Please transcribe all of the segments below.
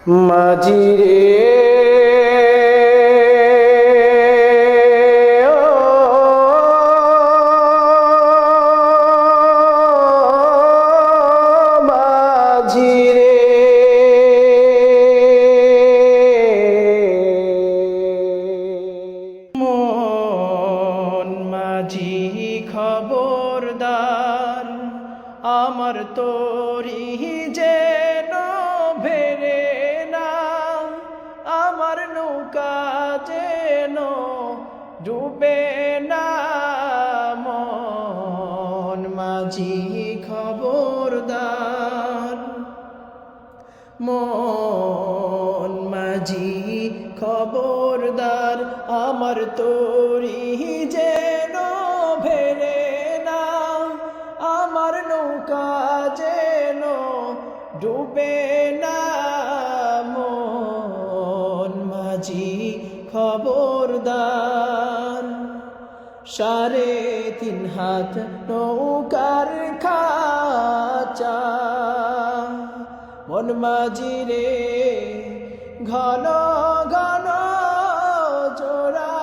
মাঝি রে মাঝি রে মন মাঝি খবরদার আমার তোরি যেন ভেরে না, আমার নৌকা যেন ডুবে না। মন মাঝি খবরদার, মন মাঝি খবরদার আমার তোরি যেন ভেরে না, আমার নৌকা যেন ডুবে না। মন মাঝি খবরদার, 3.5 হাত নৌকার খাঁচা মন মাঝি রে ঘন ঘন জোড়া।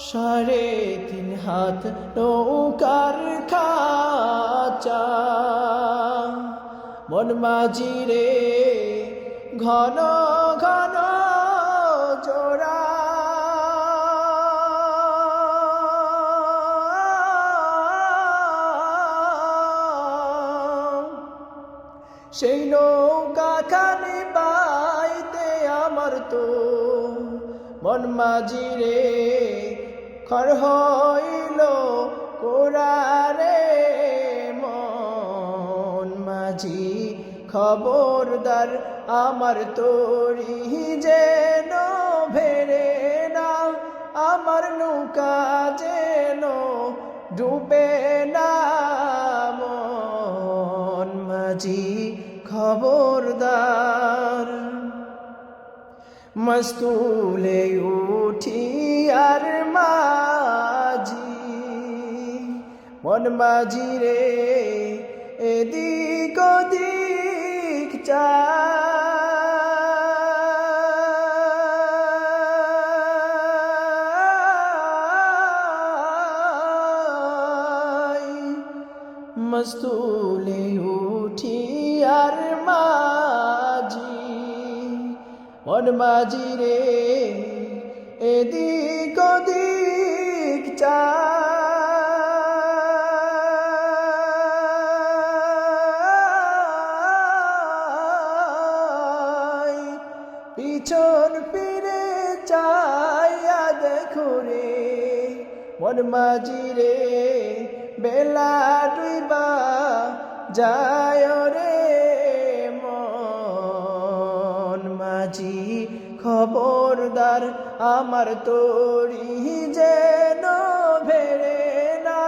সাড়ে 3 হাত নৌকার খাঁচা মন মাঝি রে ঘন ঘন জোড়া। সেই নৌকা খানি বাইতে আমার তো মন মাঝি রে খর হইল কোরারে। মন মাঝি খবরদার আমার তোরি যেন ভেরে না, আমার নৌকা যেন ডুবে না। মন মাঝি খবরদার, মস্তুলে উঠি আর মাঝি মন মাঝি রে এদিক ওদিক চাই। মস্তুলে উঠি আর মাঝি মন মাঝি রে এদিক ওদিক চাই। পিছন ফিরে চাইয়া দেখো রে মন মাঝি রে বেলা ডুইবা যায় রে। মন মাঝি খবরদার আমার তোরি যেন ভেরে না,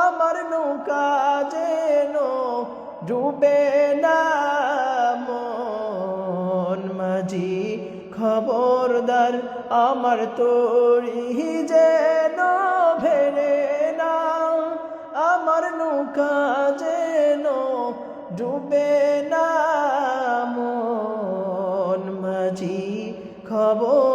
আমার নৌকা যেন ডুবে না। মন মাঝি খবরদার আমার তোরি যেন ভেরে না, আমার নৌকা যেন ডুবে না। মন মাঝি খবর